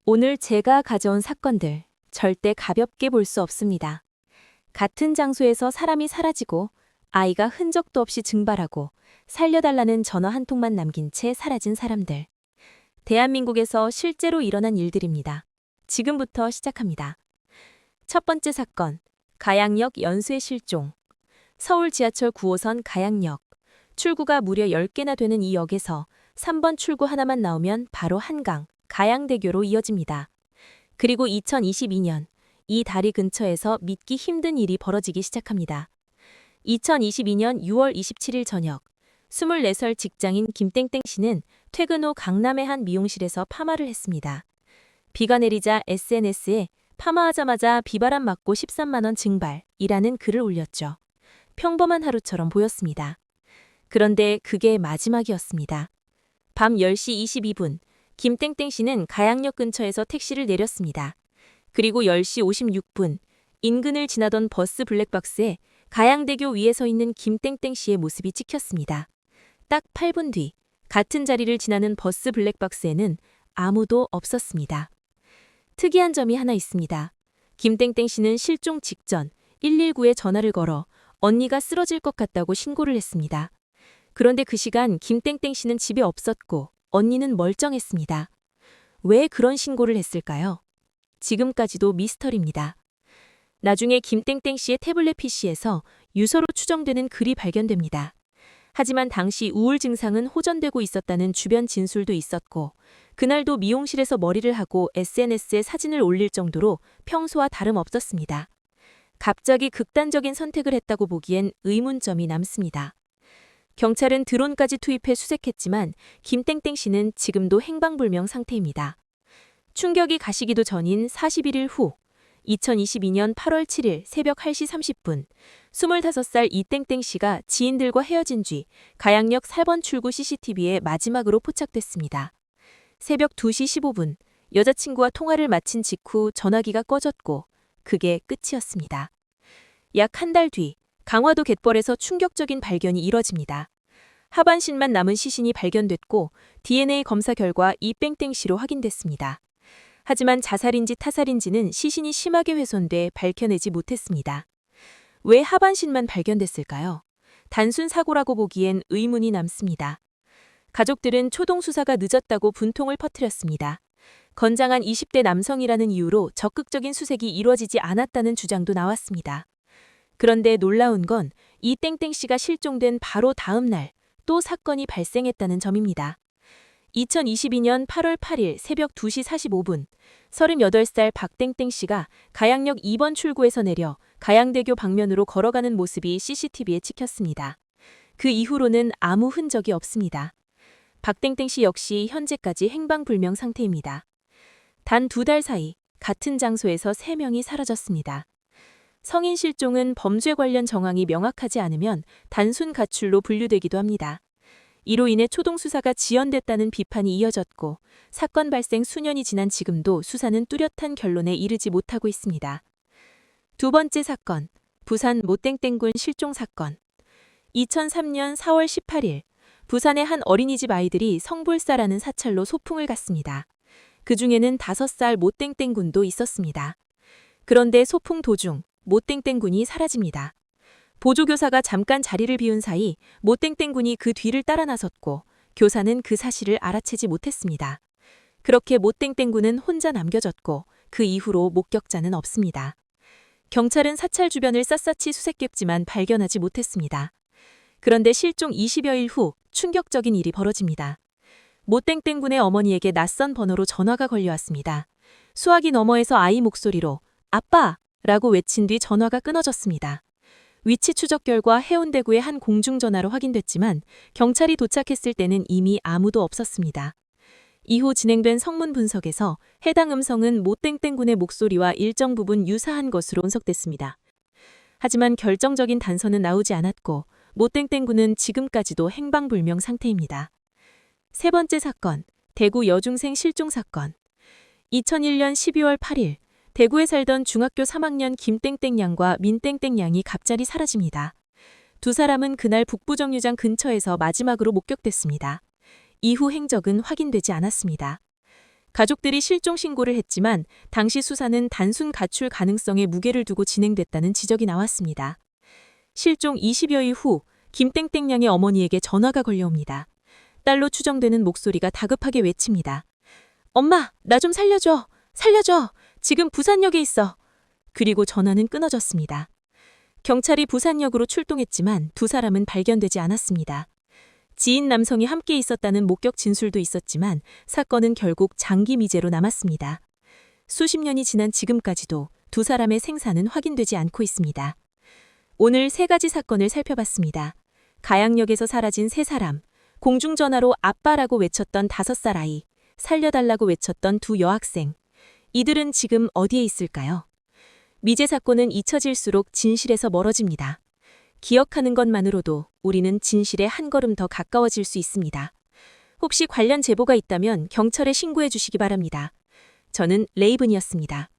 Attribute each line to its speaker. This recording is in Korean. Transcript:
Speaker 1: 오늘 제가 가져온 사건들 절대 가볍게 볼 수 없습니다. 같은 장소에서 사람이 사라지고 아이가 흔적도 없이 증발하고 살려달라는 전화 한 통만 남긴 채 사라진 사람들. 대한민국에서 실제로 일어난 일들입니다. 지금부터 시작합니다. 첫 번째 사건, 가양역 연쇄 실종. 서울 지하철 9호선 가양역. 출구가 무려 10개나 되는 이 역에서 3번 출구 하나만 나오면 바로 한강, 가양대교로 이어집니다. 그리고 2022년 이 다리 근처에서 믿기 힘든 일이 벌어지기 시작합니다. 2022년 6월 27일 저녁 24살 직장인 김땡땡 씨는 퇴근 후 강남의 한 미용실에서 파마를 했습니다. 비가 내리자 SNS에 파마하자마자 비바람 맞고 13만 원 증발이라는 글을 올렸죠. 평범한 하루처럼 보였습니다. 그런데 그게 마지막이었습니다. 밤 10시 22분 김땡땡 씨는 가양역 근처에서 택시를 내렸습니다. 그리고 10시 56분 인근을 지나던 버스 블랙박스에 가양대교 위에 서 있는 김땡땡 씨의 모습이 찍혔습니다. 딱 8분 뒤 같은 자리를 지나는 버스 블랙박스에는 아무도 없었습니다. 특이한 점이 하나 있습니다. 김땡땡 씨는 실종 직전 119에 전화를 걸어 언니가 쓰러질 것 같다고 신고를 했습니다. 그런데 그 시간 김땡땡 씨는 집에 없었고 언니는 멀쩡했습니다. 왜 그런 신고를 했을까요? 지금까지도 미스터리입니다. 나중에 김땡땡 씨의 태블릿 PC에서 유서로 추정되는 글이 발견됩니다. 하지만 당시 우울 증상은 호전되고 있었다는 주변 진술도 있었고 그날도 미용실에서 머리를 하고 SNS에 사진을 올릴 정도로 평소와 다름없었습니다. 갑자기 극단적인 선택을 했다고 보기엔 의문점이 남습니다. 경찰은 드론까지 투입해 수색했지만 김땡땡 씨는 지금도 행방불명 상태입니다. 충격이 가시기도 전인 41일 후 2022년 8월 7일 새벽 1시 30분 25살 이땡땡 씨가 지인들과 헤어진 뒤 가양역 4번 출구 CCTV에 마지막으로 포착됐습니다. 새벽 2시 15분 여자친구와 통화를 마친 직후 전화기가 꺼졌고 그게 끝이었습니다. 약 한 달 뒤 강화도 갯벌에서 충격적인 발견이 이뤄집니다. 하반신만 남은 시신이 발견됐고 DNA 검사 결과 이땡땡 씨로 확인됐습니다. 하지만 자살인지 타살인지는 시신이 심하게 훼손돼 밝혀내지 못했습니다. 왜 하반신만 발견됐을까요? 단순 사고라고 보기엔 의문이 남습니다. 가족들은 초동 수사가 늦었다고 분통을 퍼뜨렸습니다. 건장한 20대 남성이라는 이유로 적극적인 수색이 이루어지지 않았다는 주장도 나왔습니다. 그런데 놀라운 건 이땡땡 씨가 실종된 바로 다음 날 또 사건이 발생했다는 점입니다. 2022년 8월 8일 새벽 2시 45분 38살 박땡땡 씨가 가양역 2번 출구에서 내려 가양대교 방면으로 걸어가는 모습이 CCTV에 찍혔습니다. 그 이후로는 아무 흔적이 없습니다. 박땡땡 씨 역시 현재까지 행방불명 상태입니다. 단 2달 사이 같은 장소에서 3명이 사라졌습니다. 성인 실종은 범죄 관련 정황이 명확하지 않으면 단순 가출로 분류되기도 합니다. 이로 인해 초동 수사가 지연됐다는 비판이 이어졌고 사건 발생 수년이 지난 지금도 수사는 뚜렷한 결론에 이르지 못하고 있습니다. 두 번째 사건, 부산 모땡땡군 실종 사건. 2003년 4월 18일 부산의 한 어린이집 아이들이 성불사라는 사찰로 소풍을 갔습니다. 그 중에는 5살 모땡땡군도 있었습니다. 그런데 소풍 도중 모땡땡군이 사라집니다. 보조교사가 잠깐 자리를 비운 사이 모땡땡군이 그 뒤를 따라 나섰고 교사는 그 사실을 알아채지 못했습니다. 그렇게 모땡땡군은 혼자 남겨졌고 그 이후로 목격자는 없습니다. 경찰은 사찰 주변을 샅샅이 수색했지만 발견하지 못했습니다. 그런데 실종 20여일 후 충격적인 일이 벌어집니다. 모땡땡군의 어머니에게 낯선 번호로 전화가 걸려왔습니다. 수화기 너머에서 아이 목소리로 아빠! 라고 외친 뒤 전화가 끊어졌습니다. 위치 추적 결과 해운대구의 한 공중전화로 확인됐지만 경찰이 도착했을 때는 이미 아무도 없었습니다. 이후 진행된 성문 분석에서 해당 음성은 모땡땡군의 목소리와 일정 부분 유사한 것으로 분석됐습니다. 하지만 결정적인 단서는 나오지 않았고 모땡땡군은 지금까지도 행방불명 상태입니다. 세 번째 사건, 대구 여중생 실종 사건. 2001년 12월 8일 대구에 살던 중학교 3학년 김땡땡 양과 민땡땡 양이 갑자기 사라집니다. 두 사람은 그날 북부정류장 근처에서 마지막으로 목격됐습니다. 이후 행적은 확인되지 않았습니다. 가족들이 실종 신고를 했지만 당시 수사는 단순 가출 가능성에 무게를 두고 진행됐다는 지적이 나왔습니다. 실종 20여일 후 김땡땡 양의 어머니에게 전화가 걸려옵니다. 딸로 추정되는 목소리가 다급하게 외칩니다. 엄마, 나 좀 살려줘. 살려줘. 지금 부산역에 있어. 그리고 전화는 끊어졌습니다. 경찰이 부산역으로 출동했지만 두 사람은 발견되지 않았습니다. 지인 남성이 함께 있었다는 목격 진술도 있었지만 사건은 결국 장기 미제로 남았습니다. 수십 년이 지난 지금까지도 두 사람의 생사는 확인되지 않고 있습니다. 오늘 세 가지 사건을 살펴봤습니다. 가양역에서 사라진 세 사람, 공중전화로 아빠라고 외쳤던 5살 아이, 살려달라고 외쳤던 두 여학생. 이들은 지금 어디에 있을까요? 미제 사건은 잊혀질수록 진실에서 멀어집니다. 기억하는 것만으로도 우리는 진실에 한 걸음 더 가까워질 수 있습니다. 혹시 관련 제보가 있다면 경찰에 신고해 주시기 바랍니다. 저는 레이븐이었습니다.